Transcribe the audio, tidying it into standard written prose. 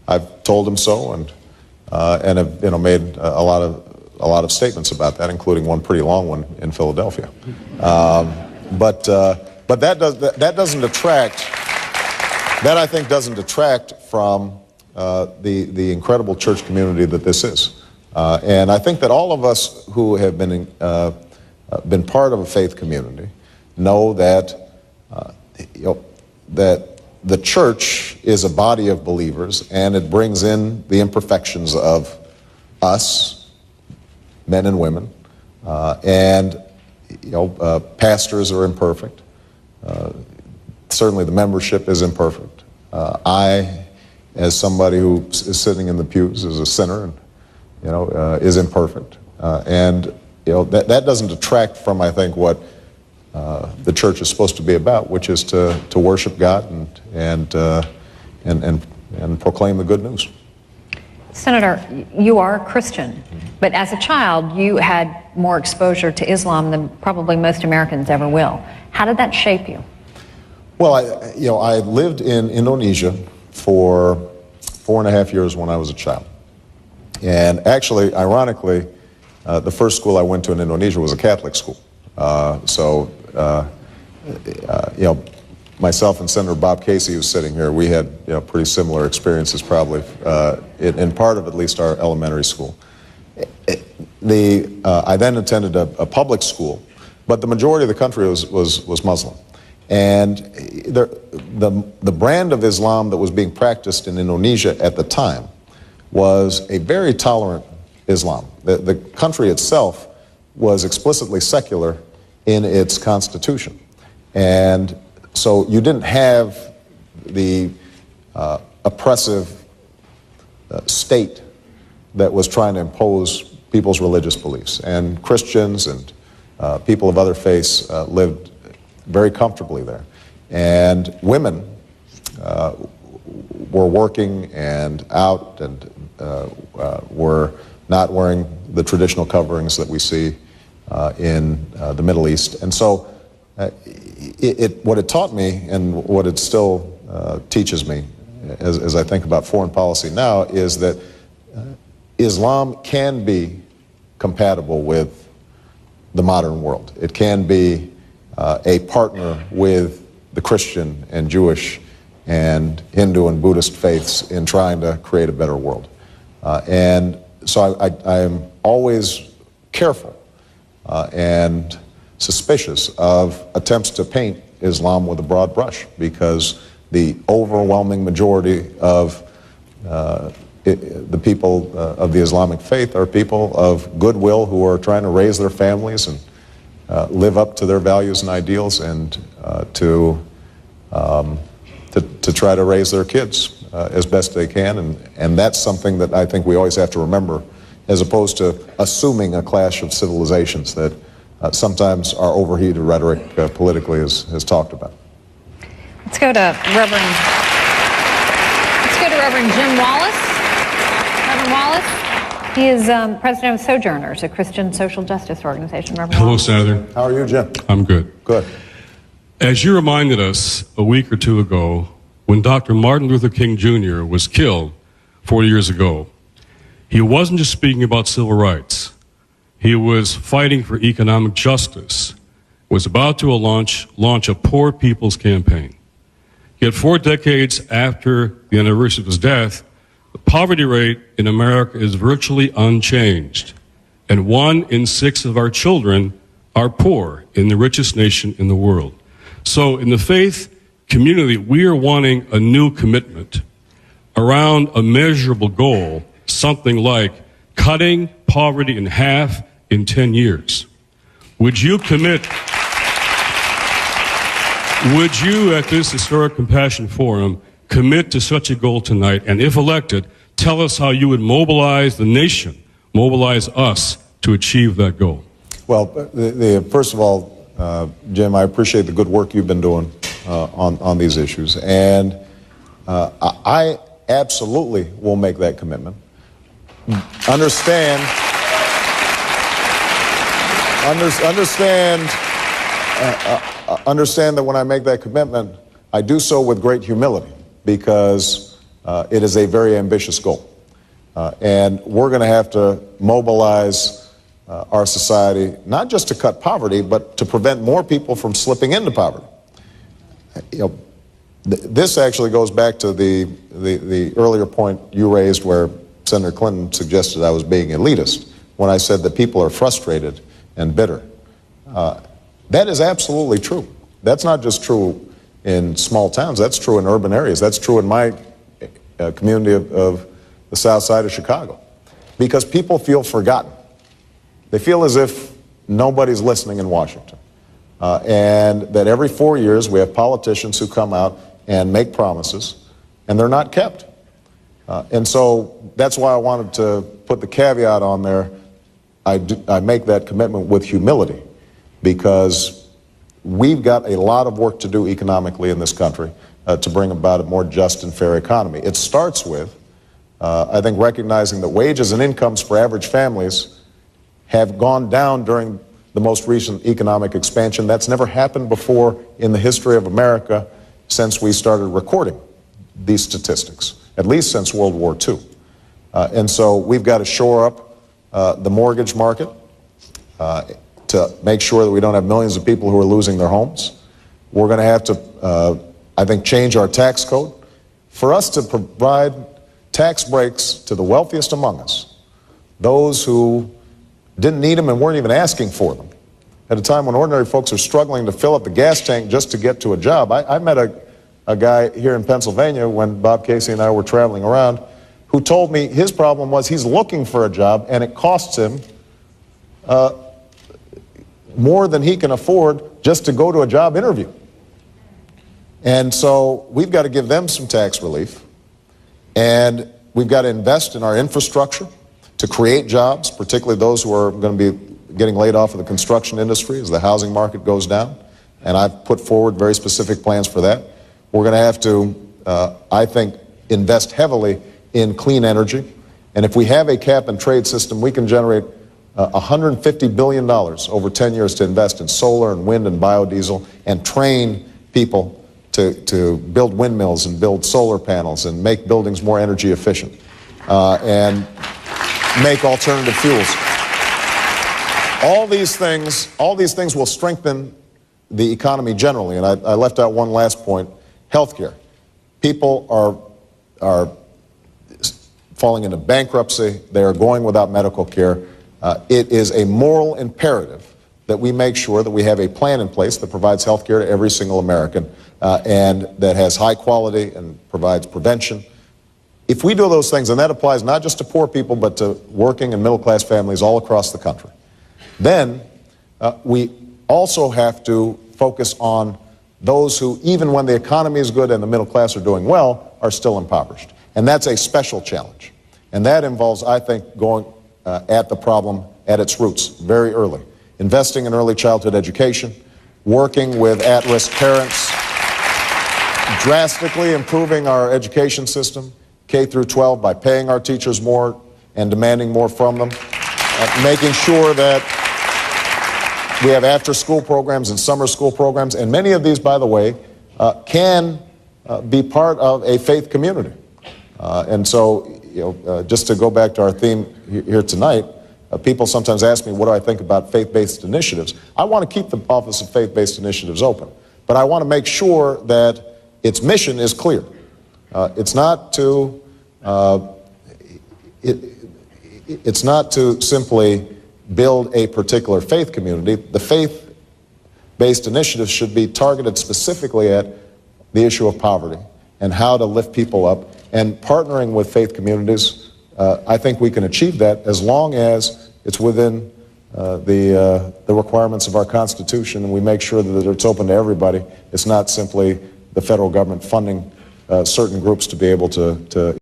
I've told him so, and have made a lot of statements about that, including one pretty long one in Philadelphia. But that doesn't detract. That, I think, doesn't detract from the incredible church community that this is. And I think that all of us who have been part of a faith community know that that the church is a body of believers, and it brings in the imperfections of us, men and women, and pastors are imperfect. Certainly the membership is imperfect. I, as somebody who is sitting in the pews, is a sinner, and is imperfect. And that doesn't detract from, I think, what the church is supposed to be about, which is to worship God and proclaim the good news. Senator, you are a Christian, but as a child, you had more exposure to Islam than probably most Americans ever will. How did that shape you? Well, I lived in Indonesia for 4.5 years when I was a child. And actually, ironically, the first school I went to in Indonesia was a Catholic school. Myself and Senator Bob Casey, who's sitting here, we had pretty similar experiences, probably in part of at least our elementary school. I then attended a public school, but the majority of the country was Muslim. And the brand of Islam that was being practiced in Indonesia at the time was a very tolerant Islam. The country itself was explicitly secular in its constitution. And so you didn't have the oppressive state that was trying to impose people's religious beliefs. And Christians and people of other faiths lived very comfortably there. And women were working and out and were not wearing the traditional coverings that we see in the Middle East. And so what it taught me, and what it still teaches me as I think about foreign policy now, is that Islam can be compatible with the modern world. It can be a partner with the Christian and Jewish and Hindu and Buddhist faiths in trying to create a better world. And so I am always careful and suspicious of attempts to paint Islam with a broad brush, because the overwhelming majority of the people of the Islamic faith are people of goodwill who are trying to raise their families and live up to their values and ideals, and to try to raise their kids as best they can. And that's something that I think we always have to remember, as opposed to assuming a clash of civilizations that sometimes our overheated rhetoric politically has talked about. Let's go to Reverend Jim Wallace. Reverend Wallace, he is president of Sojourners, a Christian social justice organization. Reverend Hello, Wallace. Senator. How are you, Jim? I'm good. Good. As you reminded us a week or two ago, when Dr. Martin Luther King Jr. was killed 40 years ago, he wasn't just speaking about civil rights. He was fighting for economic justice, was about to launch a poor people's campaign. Yet 4 decades after the anniversary of his death, the poverty rate in America is virtually unchanged, and 1 in 6 of our children are poor in the richest nation in the world. So in the faith community, we are wanting a new commitment around a measurable goal, something like cutting poverty in half in 10 years. Would you at this historic Compassion Forum commit to such a goal tonight? And if elected, tell us how you would mobilize the nation, mobilize us to achieve that goal. Well, first of all, Jim, I appreciate the good work you've been doing on these issues. And I absolutely will make that commitment. Understand that when I make that commitment, I do so with great humility, because it is a very ambitious goal. And we're going to have to mobilize our society, not just to cut poverty, but to prevent more people from slipping into poverty. You know, this actually goes back to the earlier point you raised where Senator Clinton suggested I was being elitist when I said that people are frustrated and bitter. That is absolutely true. That's not just true in small towns. That's true in urban areas. That's true in my community of the south side of Chicago. Because people feel forgotten. They feel as if nobody's listening in Washington. And that every 4 years we have politicians who come out and make promises, and they're not kept. And so that's why I wanted to put the caveat on there. I make that commitment with humility, because we've got a lot of work to do economically in this country to bring about a more just and fair economy. It starts with, I think, recognizing that wages and incomes for average families have gone down during the most recent economic expansion. That's never happened before in the history of America since we started recording these statistics, at least since World War II. And so we've got to shore up the mortgage market to make sure that we don't have millions of people who are losing their homes. We're going to have to, I think, change our tax code. For us to provide tax breaks to the wealthiest among us, those who didn't need them and weren't even asking for them, at a time when ordinary folks are struggling to fill up the gas tank just to get to a job. I met a guy here in Pennsylvania when Bob Casey and I were traveling around who told me his problem was he's looking for a job and it costs him more than he can afford just to go to a job interview. And so we've got to give them some tax relief, and we've got to invest in our infrastructure to create jobs, particularly those who are going to be getting laid off of the construction industry as the housing market goes down. And I've put forward very specific plans for that. We're going to have to, I think, invest heavily in clean energy. And if we have a cap and trade system, we can generate $150 billion over 10 years to invest in solar and wind and biodiesel and train people to build windmills and build solar panels and make buildings more energy efficient and make alternative fuels. All these things will strengthen the economy generally. And I left out one last point: healthcare. People are falling into bankruptcy. They are going without medical care. It is a moral imperative that we make sure that we have a plan in place that provides health care to every single American and that has high quality and provides prevention. If we do those things, and that applies not just to poor people but to working and middle class families all across the country, then we also have to focus on those who, even when the economy is good and the middle class are doing well, are still impoverished. And that's a special challenge. And that involves, I think, going at the problem at its roots very early. Investing in early childhood education, working with at-risk parents, drastically improving our education system, K through 12, by paying our teachers more and demanding more from them, making sure that we have after-school programs and summer school programs, and many of these, by the way, can be part of a faith community. And so, just to go back to our theme here tonight, people sometimes ask me, what do I think about faith-based initiatives? I want to keep the Office of Faith-Based Initiatives open, but I want to make sure that its mission is clear. It's not to simply build a particular faith community. The faith-based initiatives should be targeted specifically at the issue of poverty and how to lift people up. And partnering with faith communities, I think we can achieve that as long as it's within the requirements of our Constitution, and we make sure that it's open to everybody. It's not simply the federal government funding certain groups to be able to